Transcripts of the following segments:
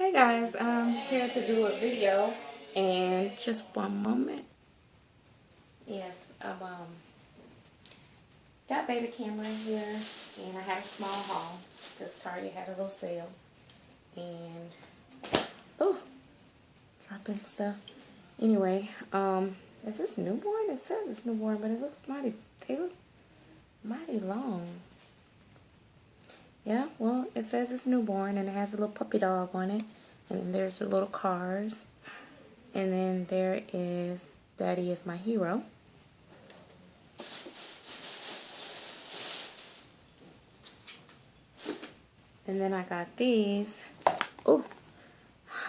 Hey guys, I'm here to do a video, and just one moment. Yes, I've got baby camera in here, and I have a small haul because Target had a little sale, and oh, dropping stuff. Anyway, is this newborn? It says it's newborn, but it looks mighty. They look mighty long. Yeah, well, it says it's newborn, and it has a little puppy dog on it. And then there's the little cars. And then there is Daddy is My Hero. And then I got these. Oh,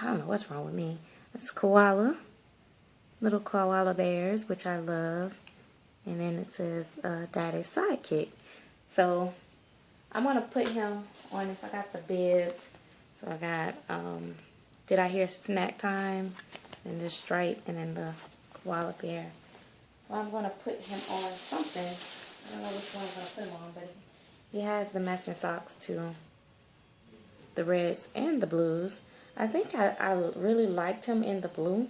I don't know what's wrong with me. It's koala. Little koala bears, which I love. And then it says Daddy's Sidekick. So I'm going to put him on this. I got the bibs. So I got, Did I Hear Snack Time? And the stripe, and then the koala bear. So I'm going to put him on something. I don't know which one I'm going to put him on, but he has the matching socks to the reds and the blues. I think I really liked him in the blue.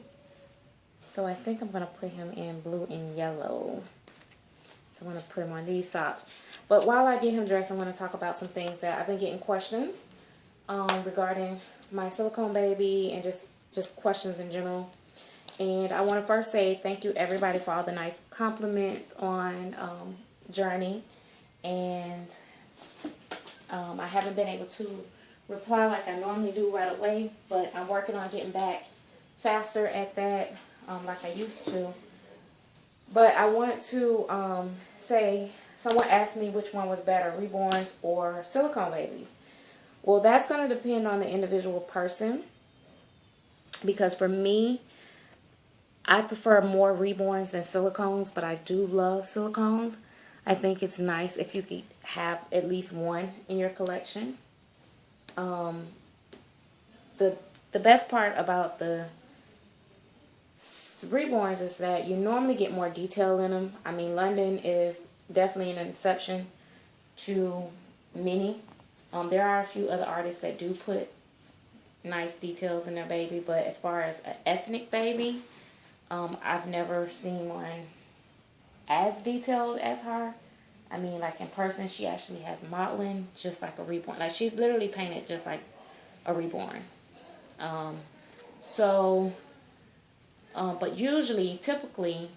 So I think I'm going to put him in blue and yellow. So I'm going to put him on these socks. But while I get him dressed, I'm going to talk about some things that I've been getting questions regarding my silicone baby and just questions in general. And I want to first say thank you everybody for all the nice compliments on Journey. And I haven't been able to reply like I normally do right away, but I'm working on getting back faster at that like I used to. But I wanted to say, someone asked me which one was better, Reborns or silicone babies. Well, that's going to depend on the individual person. Because for me, I prefer more Reborns than silicones, but I do love silicones. I think it's nice if you could have at least one in your collection. The best part about the Reborns is that you normally get more detail in them. I mean, London is definitely an exception to many. There are a few other artists that do put nice details in their baby, but as far as an ethnic baby, I've never seen one as detailed as her. I mean, like in person, she actually has modeling just like a reborn. Like, she's literally painted just like a reborn. But usually, typically,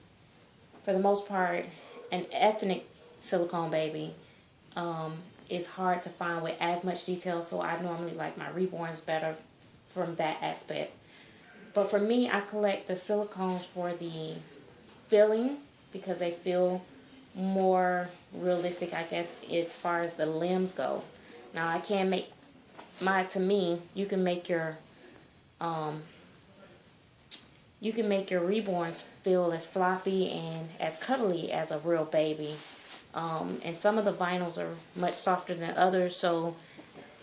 for the most part, an ethnic silicone baby is hard to find with as much detail. So I normally like my reborns better from that aspect. But for me, I collect the silicones for the feeling because they feel more realistic, I guess, as far as the limbs go. Now, I can make to me, you can make your reborns feel as floppy and as cuddly as a real baby. And some of the vinyls are much softer than others, so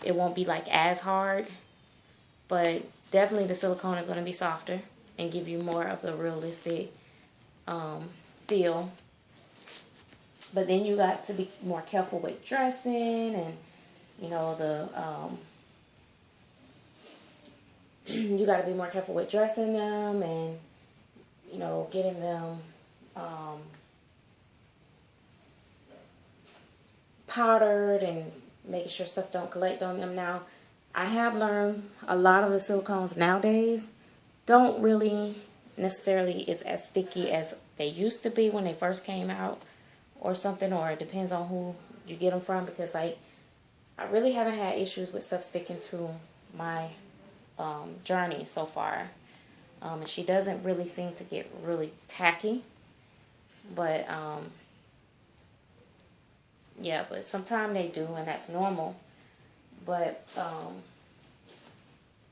it won't be like as hard. But definitely the silicone is going to be softer and give you more of the realistic feel. But then you got to be more careful with dressing and, you know, you got to be more careful with dressing them and, you know, getting them powdered and making sure stuff don't collect on them. Now, I have learned a lot of the silicones nowadays don't really necessarily is as sticky as they used to be when they first came out or something, or it depends on who you get them from, because like I really haven't had issues with stuff sticking to my Journey so far. And she doesn't really seem to get really tacky, but yeah, but sometimes they do, and that's normal. But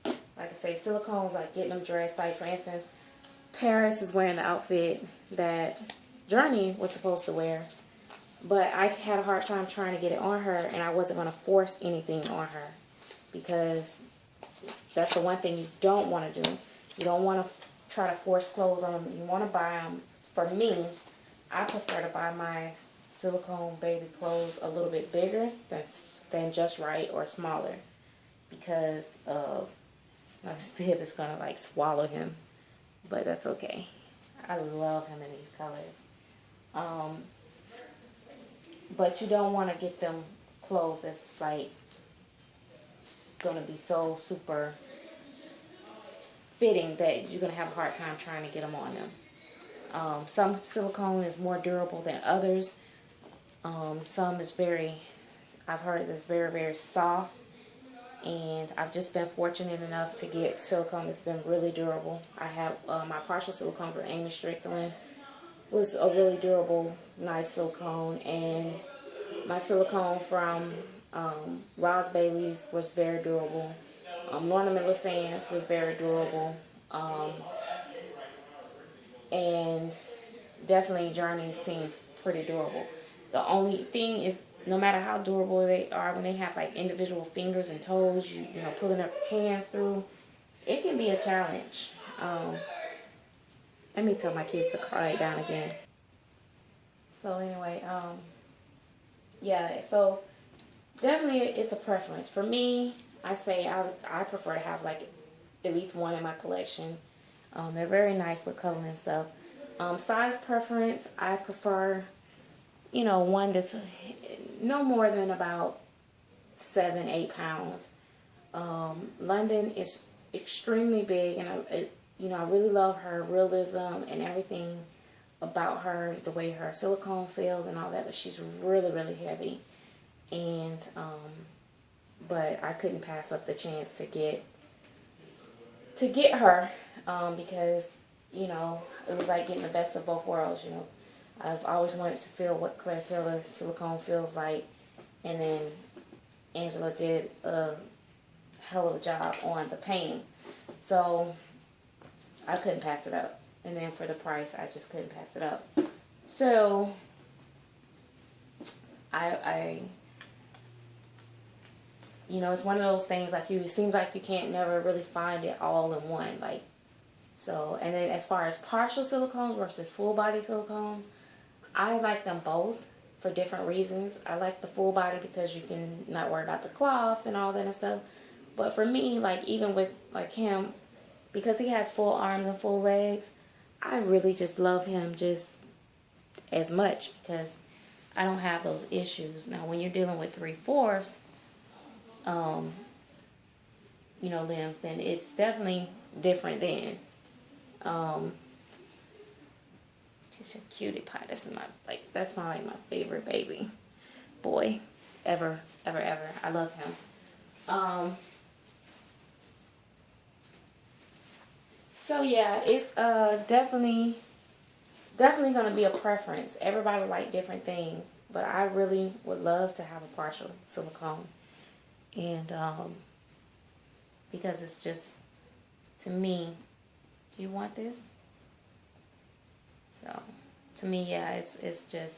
like I say, silicones, like getting them dressed, like for instance, Paris is wearing the outfit that Journey was supposed to wear, but I had a hard time trying to get it on her, and I wasn't going to force anything on her, because that's the one thing you don't want to do. You don't want to try to force clothes on them. You want to buy them. For me, I prefer to buy my silicone baby clothes a little bit bigger than just right or smaller, because of Now this bib is gonna like swallow him, but that's okay. I love him in these colors. But you don't want to get them clothes that's like gonna be so super fitting that you're gonna have a hard time trying to get them on them. Some silicone is more durable than others. Some is I've heard it's very, very soft. And I've just been fortunate enough to get silicone that's been really durable. I have my partial silicone for Amy Strickland was a really durable, nice silicone. And my silicone from Ross Bailey's was very durable. Lorna Miller Sands was very durable. And definitely Journey seems pretty durable. The only thing is, no matter how durable they are, when they have like individual fingers and toes, you know, pulling up hands through, it can be a challenge. Let me tell my kids to quiet down again. So anyway, yeah, so definitely it's a preference. For me, I say I prefer to have like at least one in my collection. They're very nice with color and stuff. Size preference, I prefer, you know, one that's no more than about 7-8 pounds. London is extremely big, and I really love her realism and everything about her, the way her silicone feels and all that. But she's really, really heavy, and but I couldn't pass up the chance to get her because, you know, it was like getting the best of both worlds. You know, I've always wanted to feel what Claire Taylor silicone feels like, and then Angela did a hell of a job on the painting, so I couldn't pass it up. And then for the price, I just couldn't pass it up. So I you know, it's one of those things like it seems like you can't never really find it all in one. Like, so, and then as far as partial silicones versus full body silicone, I like them both for different reasons. I like the full body because you can not worry about the cloth and all that and stuff. But for me, like even with like him, because he has full arms and full legs, I really just love him just as much because I don't have those issues. Now, when you're dealing with 3/4, you know, limbs, then it's definitely different then. Just a cutie pie. That's my favorite baby boy ever. I love him. So yeah, it's definitely gonna be a preference. Everybody like different things, but I really would love to have a partial silicone, and because it's just, to me, do you want this? So to me, yeah, it's just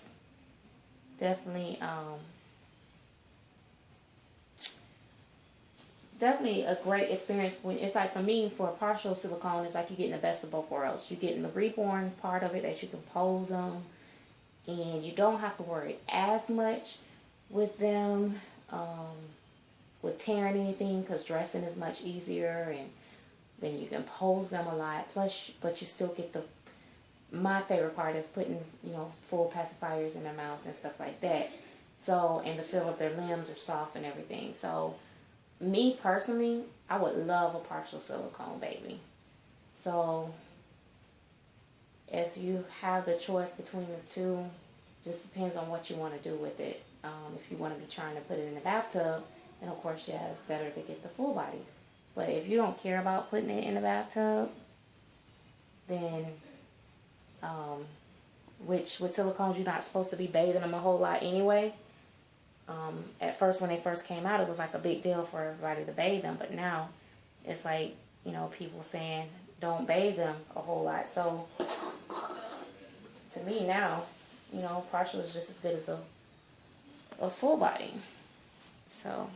definitely definitely a great experience. When it's like, for me, for a partial silicone, it's like you're getting the best of both worlds. You're getting the reborn part of it that you can pose them, and you don't have to worry as much with them with tearing anything, because dressing is much easier, and then you can pose them a lot. Plus, but you still get my favorite part is putting, you know, full pacifiers in their mouth and stuff like that. So, and the feel of their limbs are soft and everything. So, me personally, I would love a partial silicone baby. So, if you have the choice between the two, just depends on what you want to do with it. If you want to be trying to put it in the bathtub, then of course, yeah, it's better to get the full body. But if you don't care about putting it in the bathtub, then, which with silicones, you're not supposed to be bathing them a whole lot anyway. At first, when they first came out, it was like a big deal for everybody to bathe them. But now, it's like, you know, people saying don't bathe them a whole lot. So, to me now, you know, partial is just as good as a full body. So,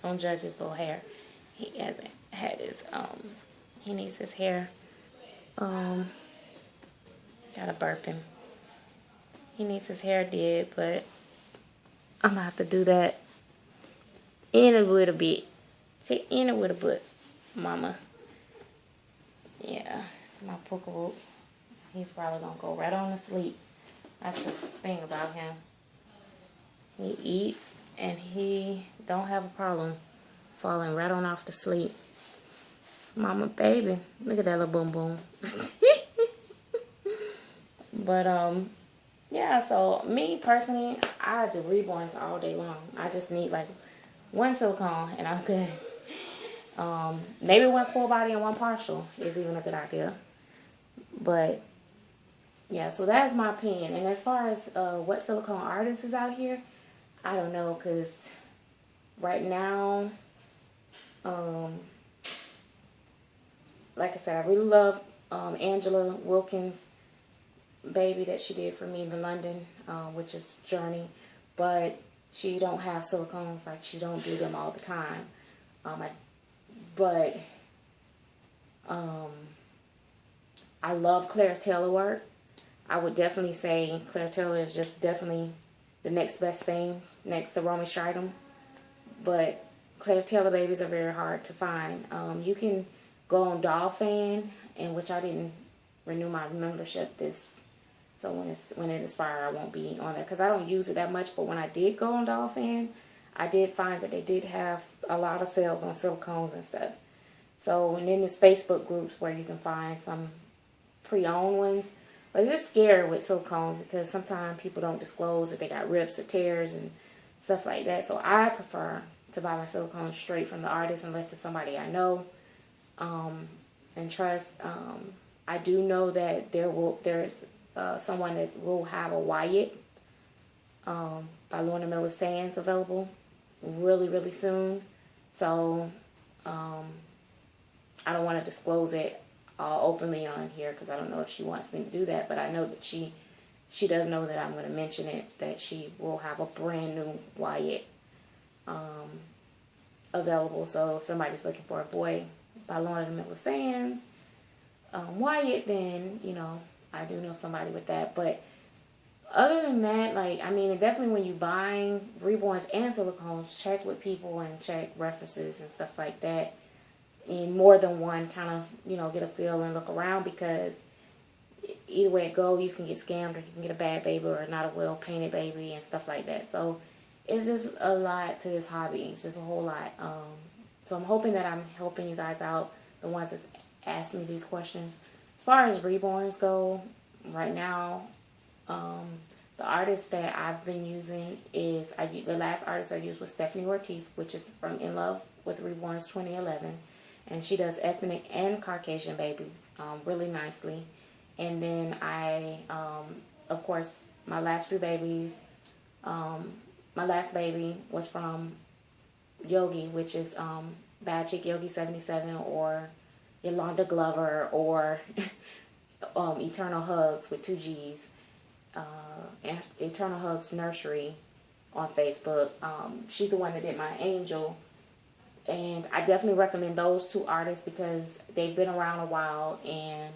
don't judge his little hair. He hasn't had his, he needs his hair, gotta burp him. He needs his hair did, but I'm gonna have to do that in a little bit. See, in a little bit. mama. Yeah, it's my Pookaboo. He's probably gonna go right on to sleep. That's the thing about him. He eats and he don't have a problem falling right on off to sleep. It's mama baby. Look at that little boom boom. But yeah, so me personally, I do Reborns all day long. I just need like one silicone and I'm good. Maybe one full body and one partial is even a good idea. But yeah, so that's my opinion. And as far as what silicone artist is out here, I don't know, because right now, like I said, I really love Angela Wilkins' baby that she did for me in London, which is Journey. But she don't have silicones, like she don't do them all the time. I love Claire Taylor work. I would definitely say Claire Taylor is just definitely the next best thing next to Romy Scheidim. But Claire Taylor babies are very hard to find. You can go on Doll-Fan, in which I didn't renew my membership so when it expires, I won't be on there because I don't use it that much. But when I did go on Doll-Fan, I did find that they did have a lot of sales on silicones and stuff. So, and then there's Facebook groups where you can find some pre-owned ones. But it's just scary with silicones because sometimes people don't disclose that they got rips or tears and stuff like that. So I prefer to buy my silicones straight from the artist unless it's somebody I know and trust. I do know that there's someone that will have a Wyatt by Lorna Miller Sands available really, really soon. So I don't want to disclose it openly on here because I don't know if she wants me to do that, but I know that she does know that I'm going to mention it, that she will have a brand new Wyatt available. So if somebody's looking for a boy by Lorna Miller Sands Wyatt, then you know I do know somebody with that. But other than that, like, I mean, definitely when you're buying Reborns and silicones, check with people and check references and stuff like that. In more than one, kind of, you know, get a feel and look around, because either way it go, you can get scammed or you can get a bad baby or not a well-painted baby and stuff like that. So it's just a lot to this hobby. It's just a whole lot. So I'm hoping that I'm helping you guys out, the ones that ask me these questions. As far as Reborns go, right now, the artist that I've been using is, the last artist I used was Stephanie Ortiz, which is from In Love with Reborns 2011. And she does ethnic and Caucasian babies really nicely. And then of course, my last few babies, my last baby was from Yogi, which is Bad Chick Yogi 77 or Yolanda Glover or Eternal Hugs with 2 G's. Eternal Hugs Nursery on Facebook. She's the one that did my angel. And I definitely recommend those 2 artists because they've been around a while and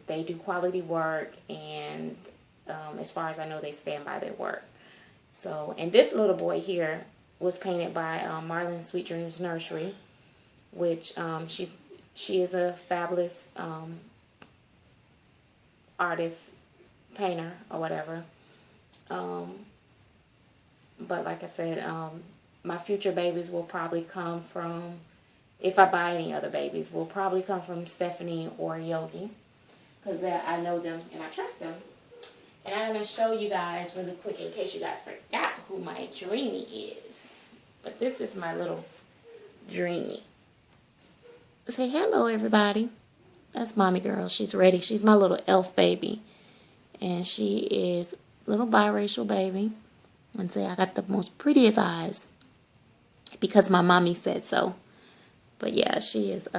they do quality work, and as far as I know, they stand by their work. So, and this little boy here was painted by Marlon Sweet Dreams Nursery, which she is a fabulous artist, painter, or whatever. But like I said, my future babies will probably come from, if I buy any other babies, will probably come from Stephanie or Yogi, because I know them and I trust them. And I'm going to show you guys really quick in case you guys forgot who my Dreamy is. But this is my little Dreamy. Say hello, everybody. That's Mommy Girl. She's ready. She's my little elf baby. And she is a little biracial baby. And say I got the most prettiest eyes because my mommy said so. But yeah, she is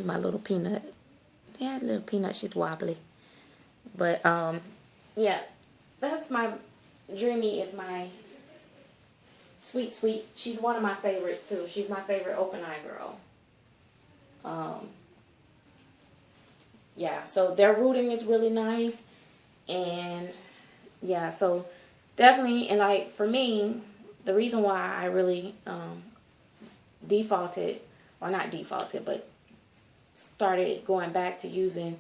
my little peanut. Yeah, little peanut. She's wobbly. But yeah, that's my Dreamy is my sweet. She's one of my favorites too. She's my favorite open eye girl. Yeah, so their rooting is really nice, and yeah, so definitely, and like for me, the reason why I really defaulted or not defaulted, but started going back to using,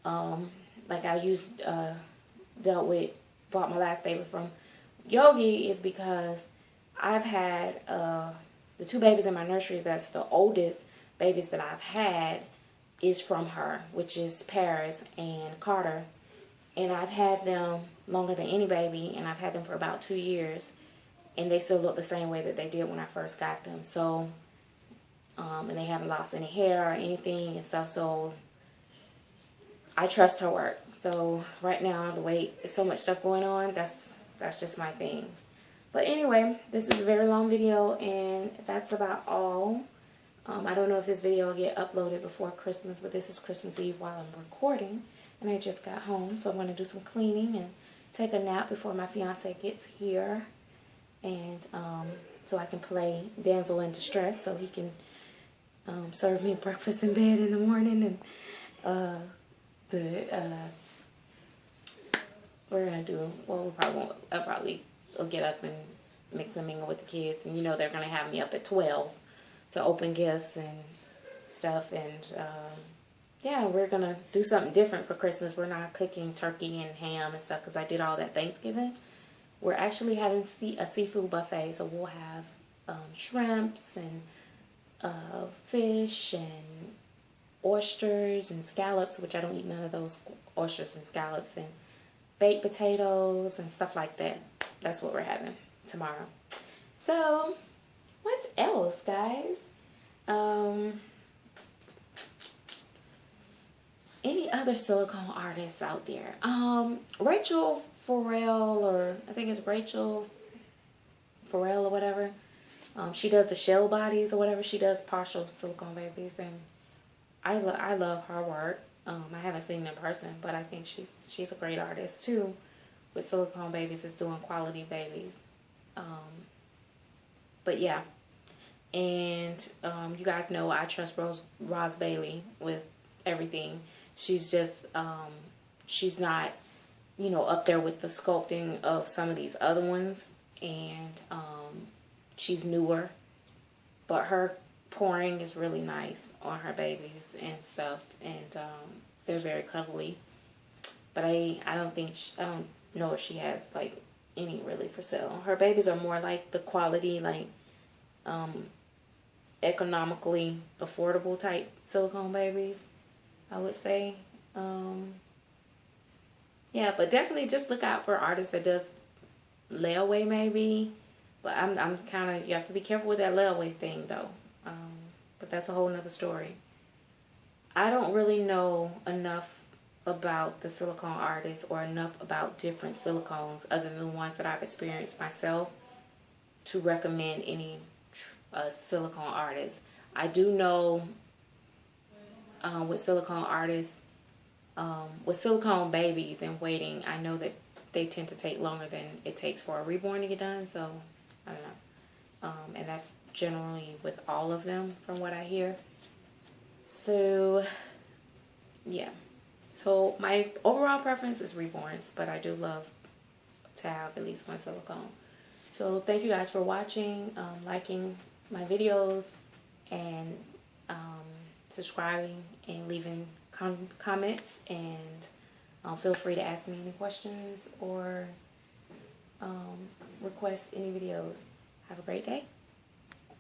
like I used, bought my last baby from Yogi, is because I've had the 2 babies in my nurseries. That's the oldest babies that I've had is from her, which is Paris and Carter. And I've had them longer than any baby, and I've had them for about 2 years, and they still look the same way that they did when I first got them. So, and they haven't lost any hair or anything and stuff, so I trust her work. So right now, the way it's so much stuff going on, that's just my thing. But anyway, this is a very long video, and that's about all. I don't know if this video will get uploaded before Christmas, but this is Christmas Eve while I'm recording, and I just got home, so I'm going to do some cleaning and take a nap before my fiance gets here, and so I can play Damsel in Distress, so he can serve me breakfast in bed in the morning, and we're gonna do, well, we probably won't, I probably will get up and mix and mingle with the kids, and you know they're gonna have me up at 12 to open gifts and stuff, and yeah, we're gonna do something different for Christmas. We're not cooking turkey and ham and stuff because I did all that Thanksgiving. We're actually having a seafood buffet, so we'll have shrimps and fish and oysters and scallops, which I don't eat none of those oysters and scallops, and baked potatoes and stuff like that. That's what we're having tomorrow. So, what else, guys? Any other silicone artists out there? Rachel Farrell, or I think it's Rachel Farrell or whatever. She does the shell bodies or whatever. She does partial silicone babies, and I love her work. I haven't seen her in person, but I think she's a great artist too, with silicone babies. Is doing quality babies. But yeah, and you guys know I trust Roz Bailey with everything. She's just she's not, you know, up there with the sculpting of some of these other ones, and she's newer, but her pouring is really nice on her babies and stuff, and they're very cuddly. But I don't know if she has like any really for sale. Her babies are more like the quality, like economically affordable type silicone babies, I would say. Yeah, but definitely just look out for artists that does layaway maybe. But I'm kind of, you have to be careful with that layaway thing though. But that's a whole nother story. I don't really know enough about the silicone artists or enough about different silicones other than the ones that I've experienced myself to recommend any silicone artist. I do know with silicone artists, with silicone babies and waiting, I know that they tend to take longer than it takes for a reborn to get done, so I don't know. And that's generally with all of them from what I hear. So, yeah. So my overall preference is Reborns, but I do love to have at least one silicone. So thank you guys for watching, liking my videos, and subscribing and leaving comments, and feel free to ask me any questions or request any videos. Have a great day.